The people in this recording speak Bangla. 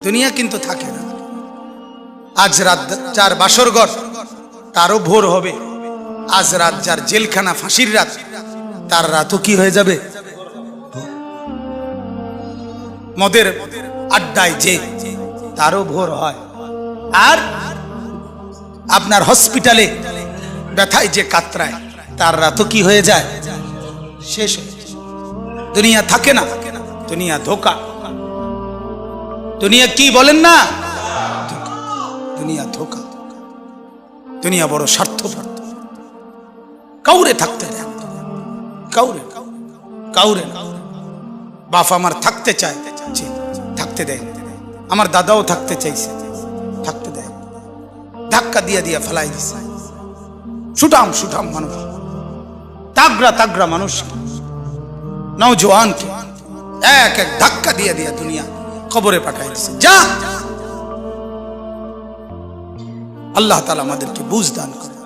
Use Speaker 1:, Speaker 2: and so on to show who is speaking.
Speaker 1: দুনিয়া কিন্তু থাকে না। আজ রাত যার বাসরঘর তারও ভোর হবে, আজ রাত যার জেলখানা ফাঁসির রাত তার রাতও কি হয়ে যাবে। মদের আড্ডায় যে তারও ভোর হয়, আর আপনার হসপিটালে ব্যথায় যে কাতরায় তার রাতও কি হয়ে যায়, শেষ হয়ে যায়। দুনিয়া থাকে না, দুনিয়া ধোকা। দুনিয়া কি বলেন না, দুনিয়া ধোকা। দুনিয়া বড় স্বার্থপর, কাউরে থাকতে দেয়, কাউরে কাউরে। বাপ আমার থাকতে চায়, থাকতে দেয়। আমার দাদাও থাকতে চাইছে, থাকতে দেয়। ধাক্কা দিয়া দিয়া ফেলাই দিছে। সুঠাম সুঠাম মানুষ, তাগড়া তাগড়া মানুষ, নওজোয়ানকে এক এক ধাক্কা দিয়ে দিয়া দুনিয়া কবরে পাঠাই দিছে। যা, আল্লাহ তাআলা আমাদেরকে বুঝ দান করে।